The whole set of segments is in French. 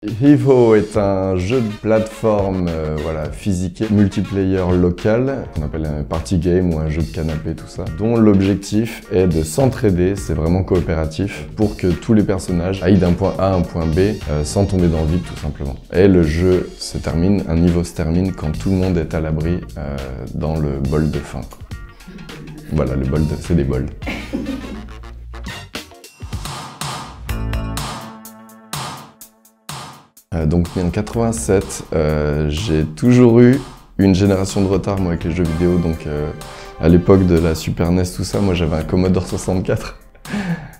Evo est un jeu de plateforme voilà, physique multiplayer local, qu'on appelle un party game ou un jeu de canapé, tout ça, dont l'objectif est de s'entraider, c'est vraiment coopératif, pour que tous les personnages aillent d'un point A à un point B sans tomber dans le vide tout simplement. Et le jeu se termine, un niveau se termine quand tout le monde est à l'abri dans le bol de fin. Voilà, le bol c'est des bols. Donc né en 87, j'ai toujours eu une génération de retard moi avec les jeux vidéo, donc à l'époque de la Super NES, tout ça, moi j'avais un Commodore 64.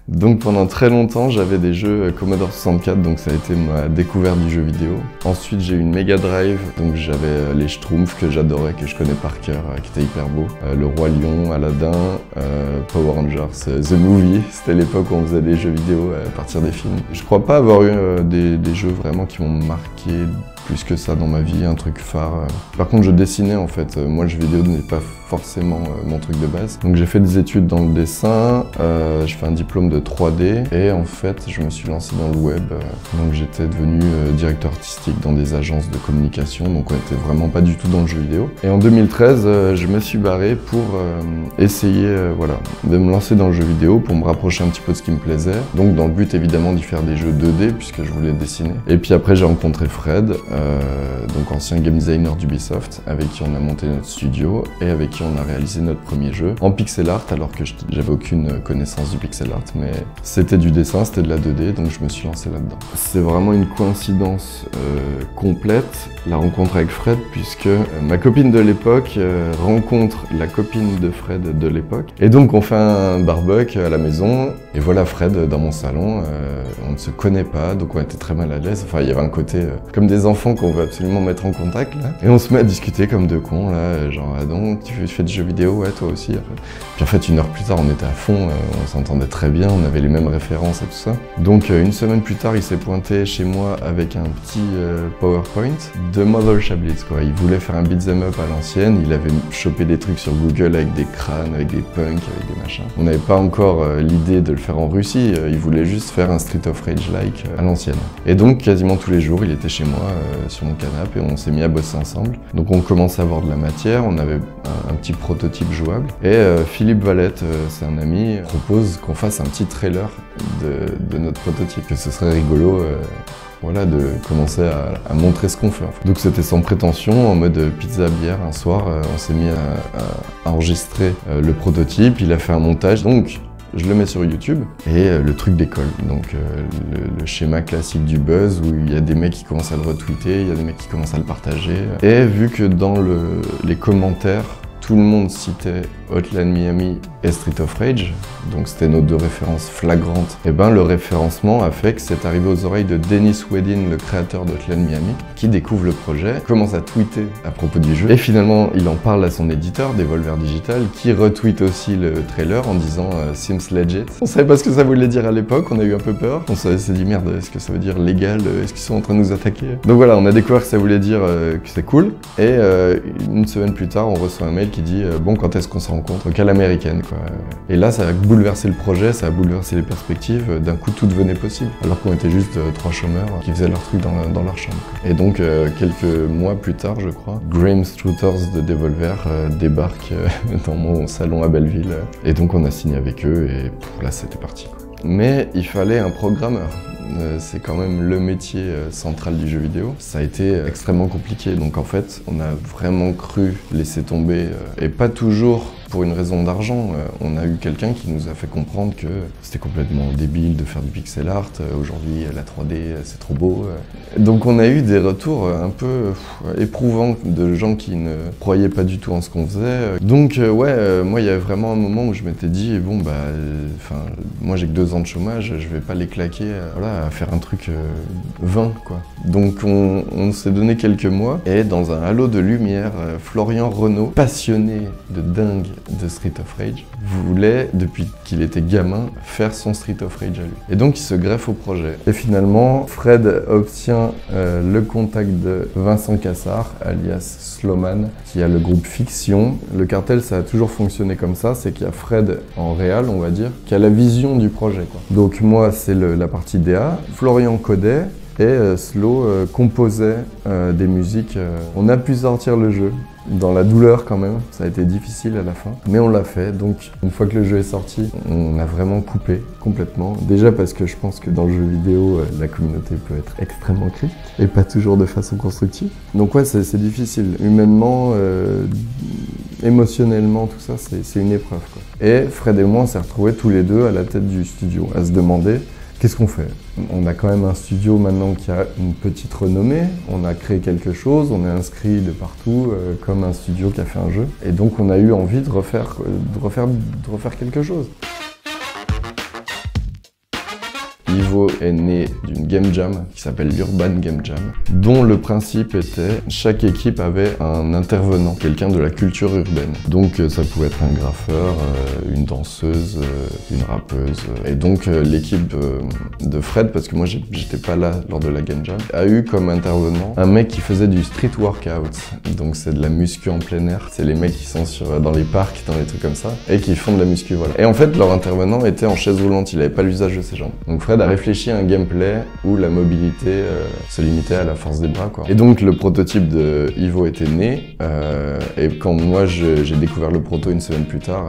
Donc pendant très longtemps j'avais des jeux Commodore 64, donc ça a été ma découverte du jeu vidéo. Ensuite j'ai eu une Mega Drive, donc j'avais les Schtroumpfs que j'adorais, que je connais par cœur, qui étaient hyper beaux. Le Roi Lion, Aladdin, Power Rangers, The Movie, c'était l'époque où on faisait des jeux vidéo à partir des films. Je crois pas avoir eu des jeux vraiment qui m'ont marqué plus que ça dans ma vie, un truc phare. Par contre je dessinais en fait, moi le jeu vidéo n'est pas forcément mon truc de base. Donc j'ai fait des études dans le dessin, j'ai fait un diplôme de 3D et en fait je me suis lancé dans le web. Donc j'étais devenu directeur artistique dans des agences de communication, donc on était vraiment pas du tout dans le jeu vidéo. Et en 2013 je me suis barré pour essayer voilà, de me lancer dans le jeu vidéo pour me rapprocher un petit peu de ce qui me plaisait. Donc dans le but évidemment d'y faire des jeux 2D puisque je voulais dessiner. Et puis après j'ai rencontré Fred, donc ancien game designer d'Ubisoft, avec qui on a monté notre studio et avec qui on a réalisé notre premier jeu en pixel art, alors que j'avais aucune connaissance du pixel art, mais c'était du dessin, c'était de la 2D, donc je me suis lancé là-dedans. C'est vraiment une coïncidence complète, la rencontre avec Fred, puisque ma copine de l'époque rencontre la copine de Fred de l'époque, et donc on fait un barbecue à la maison, et voilà Fred dans mon salon, on ne se connaît pas, donc on était très mal à l'aise, enfin il y avait un côté comme des enfants qu'on veut absolument mettre en contact, là. Et on se met à discuter comme deux cons, là, genre, ah donc, tu fais du jeu vidéo, ouais, toi aussi. Puis en fait, une heure plus tard, on était à fond, on s'entendait très bien, on avait les mêmes références et tout ça. Donc, une semaine plus tard, il s'est pointé chez moi avec un petit PowerPoint de Mother Chablitz, quoi. Il voulait faire un beat'em up à l'ancienne, il avait chopé des trucs sur Google avec des crânes, avec des punks, avec des machins. On n'avait pas encore l'idée de le faire en Russie, il voulait juste faire un Street of Rage-like à l'ancienne. Et donc, quasiment tous les jours, il était chez moi, sur mon canapé, et on s'est mis à bosser ensemble. Donc on commence à avoir de la matière, on avait un petit prototype jouable. Et Philippe Valette, c'est un ami, propose qu'on fasse un petit trailer de notre prototype. Que ce serait rigolo voilà, de commencer à montrer ce qu'on fait. En fait. Donc c'était sans prétention, en mode pizza bière. Un soir, on s'est mis à enregistrer le prototype, il a fait un montage. Donc je le mets sur YouTube et le truc décolle. Donc le schéma classique du buzz où il y a des mecs qui commencent à le retweeter, il y a des mecs qui commencent à le partager. Et vu que dans les commentaires, tout le monde citait Hotline Miami et Street of Rage, donc c'était nos deux références flagrantes, et ben le référencement a fait que c'est arrivé aux oreilles de Dennis Wedin, le créateur d'Hotline Miami, qui découvre le projet, commence à tweeter à propos du jeu, et finalement il en parle à son éditeur, Devolver Digital, qui retweet aussi le trailer en disant Seems legit. On savait pas ce que ça voulait dire à l'époque, on a eu un peu peur, on s'est dit merde, est-ce que ça veut dire légal, est-ce qu'ils sont en train de nous attaquer? Donc voilà, on a découvert que ça voulait dire que c'est cool, et une semaine plus tard on reçoit un mail qui dit bon, quand est-ce qu'on se rencontre? Donc à l'américaine quoi. Et là ça a bouleversé le projet, ça a bouleversé les perspectives, d'un coup tout devenait possible. Alors qu'on était juste trois chômeurs qui faisaient leur truc dans leur chambre. Quoi. Et donc quelques mois plus tard je crois, Grimm's Trotters de Devolver débarque dans mon salon à Belleville. Et donc on a signé avec eux et là c'était parti. Quoi. Mais il fallait un programmeur. C'est quand même le métier central du jeu vidéo. Ça a été extrêmement compliqué, donc en fait, on a vraiment cru laisser tomber, et pas toujours pour une raison d'argent. On a eu quelqu'un qui nous a fait comprendre que c'était complètement débile de faire du pixel art. Aujourd'hui, la 3D, c'est trop beau. Donc on a eu des retours un peu éprouvants de gens qui ne croyaient pas du tout en ce qu'on faisait. Donc ouais, moi il y a vraiment un moment où je m'étais dit, bon bah, moi j'ai que 2 ans de chômage, je vais pas les claquer voilà, à faire un truc vain quoi. Donc on s'est donné quelques mois et dans un halo de lumière, Florian Renaud, passionné de dingue de Street of Rage, voulait, depuis qu'il était gamin, faire son Street of Rage à lui. Et donc il se greffe au projet. Et finalement, Fred obtient le contact de Vincent Cassard, alias Slowman, qui a le groupe Fiction. Le cartel, ça a toujours fonctionné comme ça, c'est qu'il y a Fred en réal, on va dire, qui a la vision du projet, quoi. Donc moi, c'est la partie DA, Florian codait, et Slow composait des musiques. On a pu sortir le jeu. Dans la douleur quand même, ça a été difficile à la fin, mais on l'a fait. Donc une fois que le jeu est sorti, on a vraiment coupé complètement. Déjà parce que je pense que dans le jeu vidéo, la communauté peut être extrêmement critique et pas toujours de façon constructive. Donc ouais, c'est difficile. Humainement, émotionnellement, tout ça, c'est une épreuve, quoi. Et Fred et moi, on s'est retrouvés tous les deux à la tête du studio, à se demander qu'est-ce qu'on fait. On a quand même un studio maintenant qui a une petite renommée, on a créé quelque chose, on est inscrit de partout comme un studio qui a fait un jeu. Et donc on a eu envie de refaire quelque chose. Ivo est né d'une game jam qui s'appelle l'Urban Game Jam, dont le principe était chaque équipe avait un intervenant, quelqu'un de la culture urbaine. Donc ça pouvait être un graffeur, une danseuse, une rappeuse. Et donc l'équipe de Fred, parce que moi j'étais pas là lors de la game jam, a eu comme intervenant un mec qui faisait du street workout. Donc c'est de la muscu en plein air. C'est les mecs qui sont dans les parcs, dans les trucs comme ça, et qui font de la muscu, voilà. Et en fait leur intervenant était en chaise roulante, il avait pas l'usage de ses jambes. Donc Fred a réfléchi à un gameplay où la mobilité se limitait à la force des bras, quoi. Et donc le prototype de Ivo était né, et quand moi j'ai découvert le proto une semaine plus tard,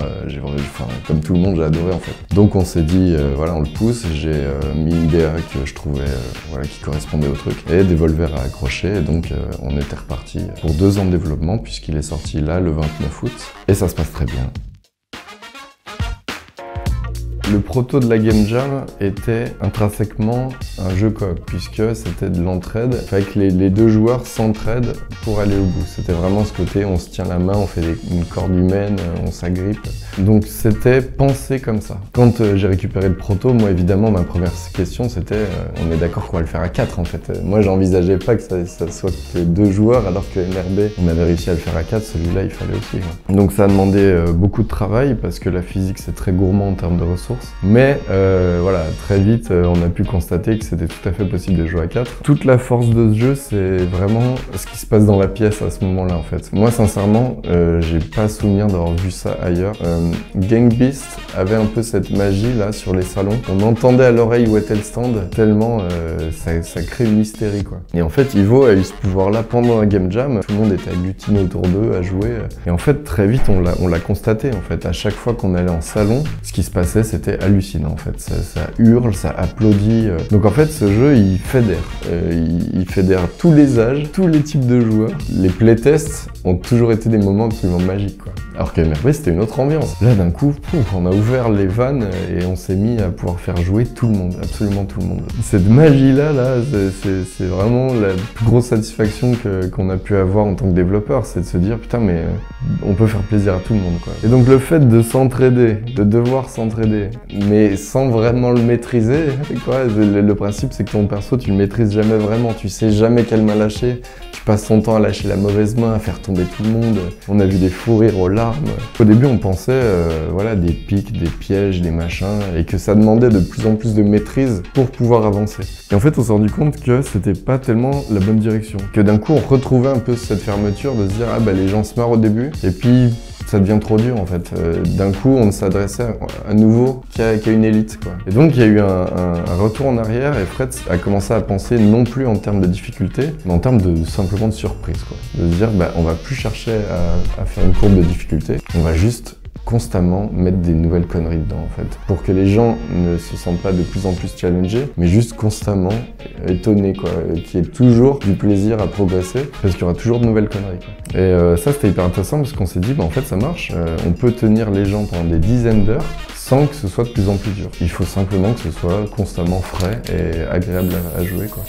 comme tout le monde, j'ai adoré en fait. Donc on s'est dit, voilà, on le pousse, j'ai mis une DA que je trouvais qui correspondait au truc, et des Volvers à accrocher, et donc on était reparti pour 2 ans de développement, puisqu'il est sorti là le 29 août, et ça se passe très bien. Le proto de la Game Jam était intrinsèquement un jeu coop, puisque c'était de l'entraide. Il fallait que les 2 joueurs s'entraident pour aller au bout. C'était vraiment ce côté, on se tient la main, on fait une corde humaine, on s'agrippe. Donc c'était pensé comme ça. Quand j'ai récupéré le proto, moi évidemment, ma première question c'était, on est d'accord qu'on va le faire à 4 en fait. Moi j'envisageais pas que ça soit que 2 joueurs, alors que NRB, on avait réussi à le faire à 4, celui-là il fallait aussi, quoi. Donc ça a demandé beaucoup de travail, parce que la physique c'est très gourmand en termes de ressources. Mais voilà, très vite, on a pu constater que c'était tout à fait possible de jouer à 4. Toute la force de ce jeu, c'est vraiment ce qui se passe dans la pièce à ce moment-là, en fait. Moi, sincèrement, j'ai pas souvenir d'avoir vu ça ailleurs. Gang Beast avait un peu cette magie, là, sur les salons. On entendait à l'oreille où était le stand, tellement ça crée une hystérie, quoi. Et en fait, Ivo a eu ce pouvoir-là pendant la Game Jam. Tout le monde était agglutiné autour d'eux, à jouer. Et en fait, très vite, on l'a constaté, en fait. À chaque fois qu'on allait en salon, ce qui se passait, c'était hallucinant en fait, ça hurle, ça applaudit. Donc en fait ce jeu il fédère, il fédère tous les âges, tous les types de joueurs. Les playtests ont toujours été des moments absolument magiques, quoi. Alors que MRB c'était une autre ambiance. Là d'un coup, on a ouvert les vannes et on s'est mis à pouvoir faire jouer tout le monde, absolument tout le monde. Cette magie là, c'est vraiment la plus grosse satisfaction qu'on a pu avoir en tant que développeur, c'est de se dire putain mais on peut faire plaisir à tout le monde, quoi. Et donc le fait de s'entraider, de devoir s'entraider, mais sans vraiment le maîtriser, quoi. Le principe c'est que ton perso tu le maîtrises jamais vraiment, tu sais jamais quelle main lâcher, tu passes ton temps à lâcher la mauvaise main, à faire tomber tout le monde. On a vu des fous rires aux larmes. Au début on pensait voilà, des pics, des pièges, des machins, et que ça demandait de plus en plus de maîtrise pour pouvoir avancer. Et en fait on s'est rendu compte que c'était pas tellement la bonne direction, que d'un coup on retrouvait un peu cette fermeture de se dire ah bah les gens se marrent au début, et puis ça devient trop dur en fait. D'un coup, on s'adressait à nouveau qu'à une élite, quoi. Et donc, il y a eu un retour en arrière et Fred a commencé à penser non plus en termes de difficulté, mais en termes simplement de surprise, quoi. De se dire, bah, on va plus chercher à faire une courbe de difficulté, on va juste constamment mettre des nouvelles conneries dedans en fait, pour que les gens ne se sentent pas de plus en plus challengés, mais juste constamment étonnés, quoi, qu'il y ait toujours du plaisir à progresser, parce qu'il y aura toujours de nouvelles conneries, quoi. Et ça c'était hyper intéressant parce qu'on s'est dit bah en fait ça marche, on peut tenir les gens pendant des dizaines d'heures sans que ce soit de plus en plus dur. Il faut simplement que ce soit constamment frais et agréable à jouer, quoi.